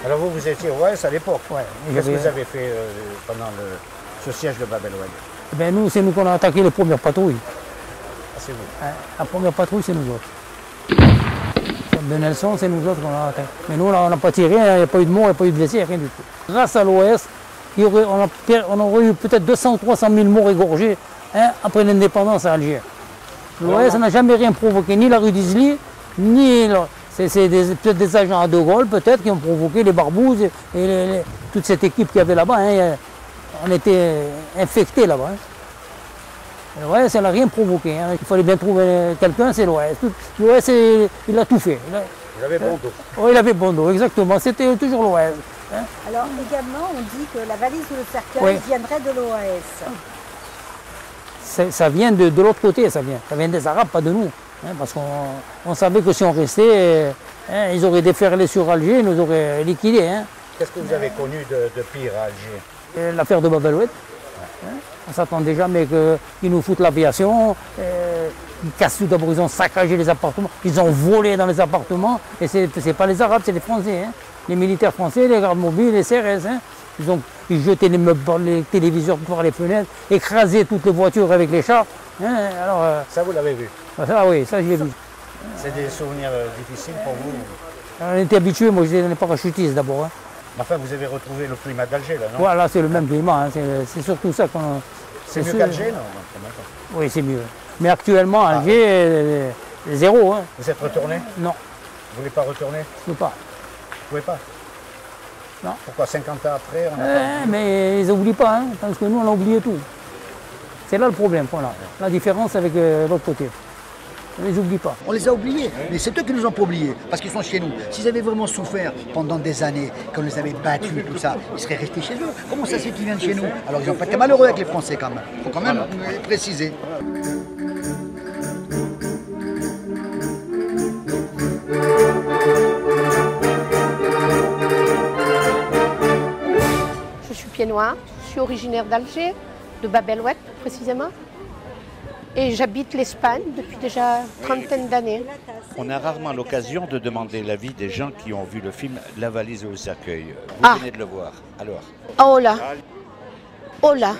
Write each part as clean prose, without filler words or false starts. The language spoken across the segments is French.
Alors vous étiez OAS à l'époque. Ouais. Qu'est-ce que vous avez fait pendant ce siège de Bab el-Oued? Ben nous, c'est nous qu'on a attaqué les premières patrouilles. Ah, c'est vous. Hein, la première patrouille, c'est nous autres. De Nelson, c'est nous autres qu'on a attaqué. Mais nous, on n'a pas tiré, il n'y a pas eu de morts, il n'y a pas eu de blessés, rien du tout. Grâce à l'OAS, on aurait eu peut-être 200 ou 300 000 morts égorgés après l'indépendance à Alger. L'OAS n'a jamais rien provoqué, ni la rue d'Isly, ni... C'est peut-être des agents à De Gaulle, peut-être, qui ont provoqué les barbouzes et toute cette équipe qu'il y avait là-bas. Hein, on était infectés là-bas. Hein. L'OAS, elle n'a rien provoqué. Hein. Il fallait bien trouver quelqu'un, c'est l'OAS. L'OAS, il a tout fait. Il avait bon dos. Oui, il avait bon dos, exactement. C'était toujours l'OAS. Hein. Alors également, on dit que la valise ou le cercueil viendrait de l'OAS. Ça vient de l'autre côté, ça vient des Arabes, pas de nous. Hein, parce qu'on savait que si on restait, ils auraient déferlé sur Alger, ils nous auraient liquidés. Hein. Qu'est-ce que vous avez connu de pire à Alger? L'affaire de Bab el-Oued. Hein. On ne s'attendait jamais qu'ils nous foutent l'aviation. Ils cassent tout d'abord, ils ont saccagé les appartements, ils ont volé dans les appartements. Et ce n'est pas les Arabes, c'est les Français. Hein. Les militaires français, les gardes mobiles, les CRS. Hein. Ils jetaient les meubles, les téléviseurs par les fenêtres, écrasaient toutes les voitures avec les chars. Hein. Alors, ça, vous l'avez vu? Ça, oui, ça, je l'ai vu. C'est des souvenirs difficiles pour vous? On était habitués, moi, j'étais parachutiste d'abord. Hein. Enfin, vous avez retrouvé le climat d'Alger, là, non? Voilà, c'est le même climat. Hein. C'est surtout ça qu'on... C'est mieux qu'Alger, non? Oui, c'est mieux. Mais actuellement, Alger, zéro. Hein. Vous êtes retourné? Non. Vous voulez pas retourner? Je ne peux pas. Vous pouvez pas? Non. Pourquoi 50 ans après, on a pas... Mais ils n'oublient pas, hein, parce que nous, on a oublié tout. C'est là le problème, voilà. La différence avec l'autre côté. On ne les oublie pas. On les a oubliés, mais c'est eux qui nous ont pas oubliés, parce qu'ils sont chez nous. S'ils avaient vraiment souffert pendant des années, qu'on les avait battus, tout ça, ils seraient restés chez eux. Comment ça se fait qu'ils viennent chez nous? Alors ils n'ont pas été malheureux avec les Français quand même. Il faut quand même préciser. Je suis pied noir, je suis originaire d'Alger, de Bab el-Oued précisément. Et j'habite l'Espagne depuis déjà une trentaine d'années. On a rarement l'occasion de demander l'avis des gens qui ont vu le film La valise au cercueil. Vous venez de le voir, alors? Oh là,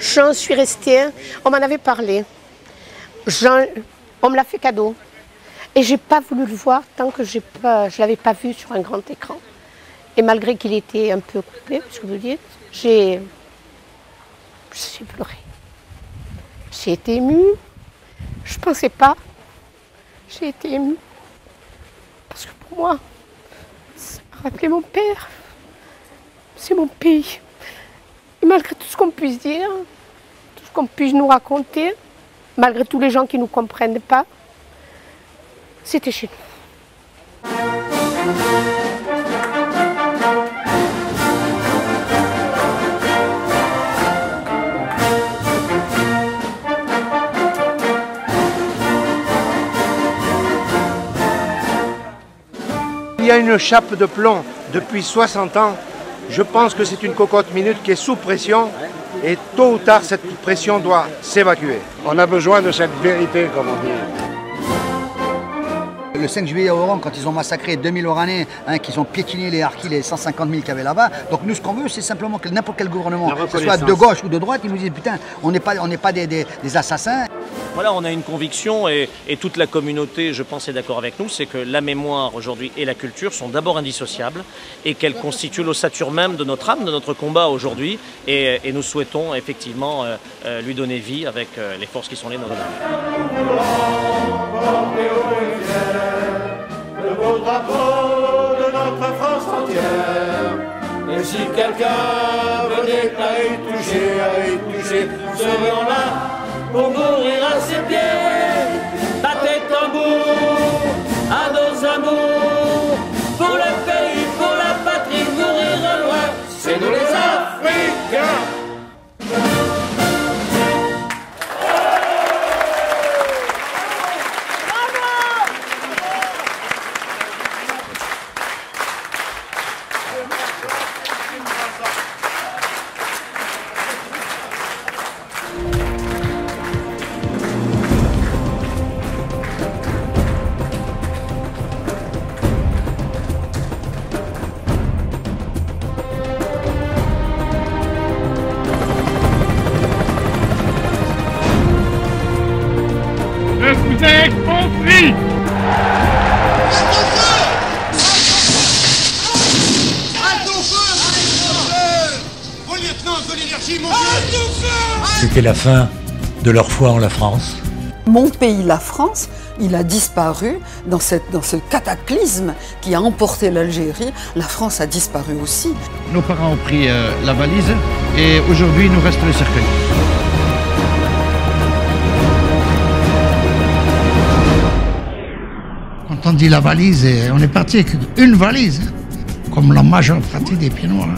j'en suis restée, on m'en avait parlé. On me l'a fait cadeau. Et je n'ai pas voulu le voir tant que je ne l'avais pas vu sur un grand écran. Et malgré qu'il était un peu coupé, ce que vous dites, j'ai pleuré. J'ai été émue, je ne pensais pas, j'ai été émue, parce que pour moi, ça m'a rappelé mon père, c'est mon pays. Et malgré tout ce qu'on puisse dire, tout ce qu'on puisse nous raconter, malgré tous les gens qui ne nous comprennent pas, c'était chez nous. Il y a une chape de plomb depuis 60 ans. Je pense que c'est une cocotte minute qui est sous pression et tôt ou tard cette pression doit s'évacuer. On a besoin de cette vérité, comme on dit. Le 5 juillet à Oran, quand ils ont massacré 2000 Oranais, qu'ils ont piétiné les harkis, les 150 000 qu'il y avait là-bas. Donc nous, ce qu'on veut, c'est simplement que n'importe quel gouvernement, que ce soit de gauche ou de droite, ils nous disent putain, on n'est pas des assassins. Voilà, on a une conviction et toute la communauté, je pense, est d'accord avec nous, c'est que la mémoire aujourd'hui et la culture sont d'abord indissociables et qu'elles constituent l'ossature même de notre âme, de notre combat aujourd'hui. Et nous souhaitons effectivement lui donner vie avec les forces qui sont les nôtres. Le beau drapeau de notre France entière. Et si quelqu'un venait à y toucher, serions là pour mourir à ses pieds. Battez tambour à nos amours, pour le pays, pour la patrie, mourir loin, c'est nous les Africains. puissance de l'énergie mondiale. C'était la fin de leur foi en la France. Mon pays, la France, il a disparu dans ce cataclysme qui a emporté l'Algérie. La France a disparu aussi. Nos parents ont pris la valise et aujourd'hui il nous reste le cercueil. Quand on dit la valise, on est parti avec une valise, comme la majeure partie des Pieds Noirs.